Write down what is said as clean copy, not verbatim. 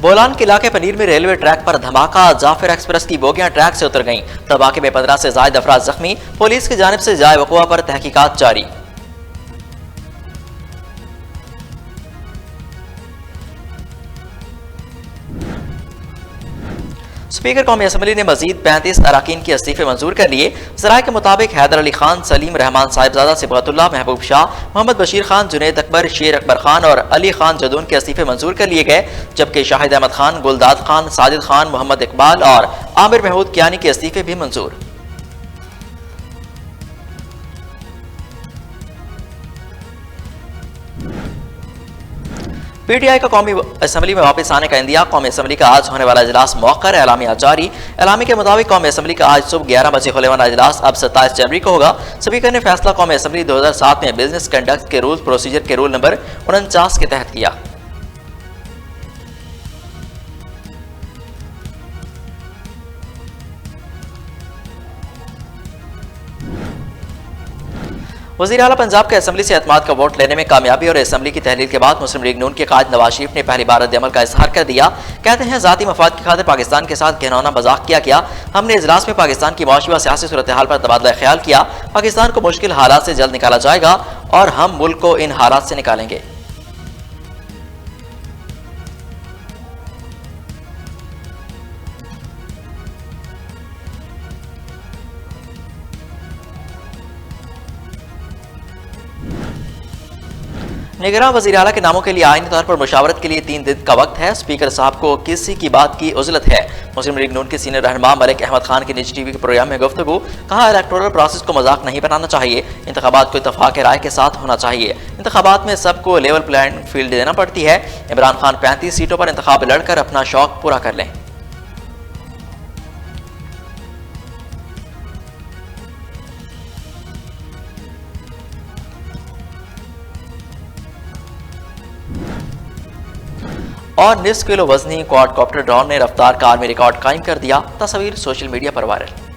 बोलान के इलाके पनीर में रेलवे ट्रैक पर धमाका। जाफर एक्सप्रेस की बोगियां ट्रैक से उतर गईं। धमाके में 15 से ज्यादा अफराद जख्मी। पुलिस की जानिब से जाए वक़ुआ पर तहकीकात जारी। स्पीकर कौमी असम्बली ने मजीद 35 अरकान के इस्तीफे मंजूर कर लिए। ज़राए के मुताबिक हैदर अली खान, सलीम रहमान साहिबजादा, सिबगतुल्लाह, महबूब शाह, मोहम्मद बशीर खान, जुनैद अकबर, शेर अकबर खान और अली खान जदून के इस्तीफे मंजूर कर लिए गए, जबकि शाहिद अहमद खान, गुलदाद खान, साजिद खान, मोहम्मद इकबाल और आमिर महमूद कियानी के इस्तीफे भी मंजूर। पीटीआई का कौमी असम्बली में वापस आने का इंदिया। कौमी असम्बली का आज होने वाला इजलास मौखर, एलामिया जारी। एलामी के मुताबिक कौमी असम्बली का आज सुबह 11 बजे होने वाला इजलास अब 27 जनवरी को होगा। स्पीकर ने फैसला कौमी असम्बली 2007 में बिजनेस कंडक्ट के रूल प्रोसीजर के रूल नंबर 49 के तहत किया। वज़ीर आला पंजाब के असम्बली से एतमाद का वोट लेने में कामयाबी और असम्बली की तहलील के बाद मुस्लिम लीग नून के कायद नवाज शरीफ ने पहली बार रद्द-ए-अमल का इजहार कर दिया। कहते हैं जाती मफाद की खातिर पाकिस्तान के साथ घिनौना मजाक किया गया। हमने इजलास में पाकिस्तान की मौशी व सियासी सूरत हाल पर तबादला ख्याल किया। पाकिस्तान को मुश्किल हालात से जल्द निकाला जाएगा और हम मुल्क को इन हालात से निकालेंगे। निगरान वज़ीर आला के नामों के लिए आईनी तौर पर मुशावरत के लिए 3 दिन का वक्त है। स्पीकर साहब को किसी की बात की उज़लत है। मुस्लिम लीग नून के सीनियर रहनुमा मलिक अहमद खान की निजी टीवी के प्रोग्राम में गुफ्तगू। कहा, इलेक्टोरल प्रोसेस को मजाक नहीं बनाना चाहिए। इंतखाबात को इत्तफाक राय के साथ होना चाहिए। इंतखाबात में सबको लेवल प्लेइंग फील्ड देना पड़ती है। इमरान खान 35 सीटों पर इंतखाब लड़कर अपना शौक पूरा कर लें। और निस्फ किलो वजनी क्वाडकॉप्टर ड्रोन ने रफ्तार का आलमी रिकॉर्ड कायम कर दिया। तस्वीर सोशल मीडिया पर वायरल।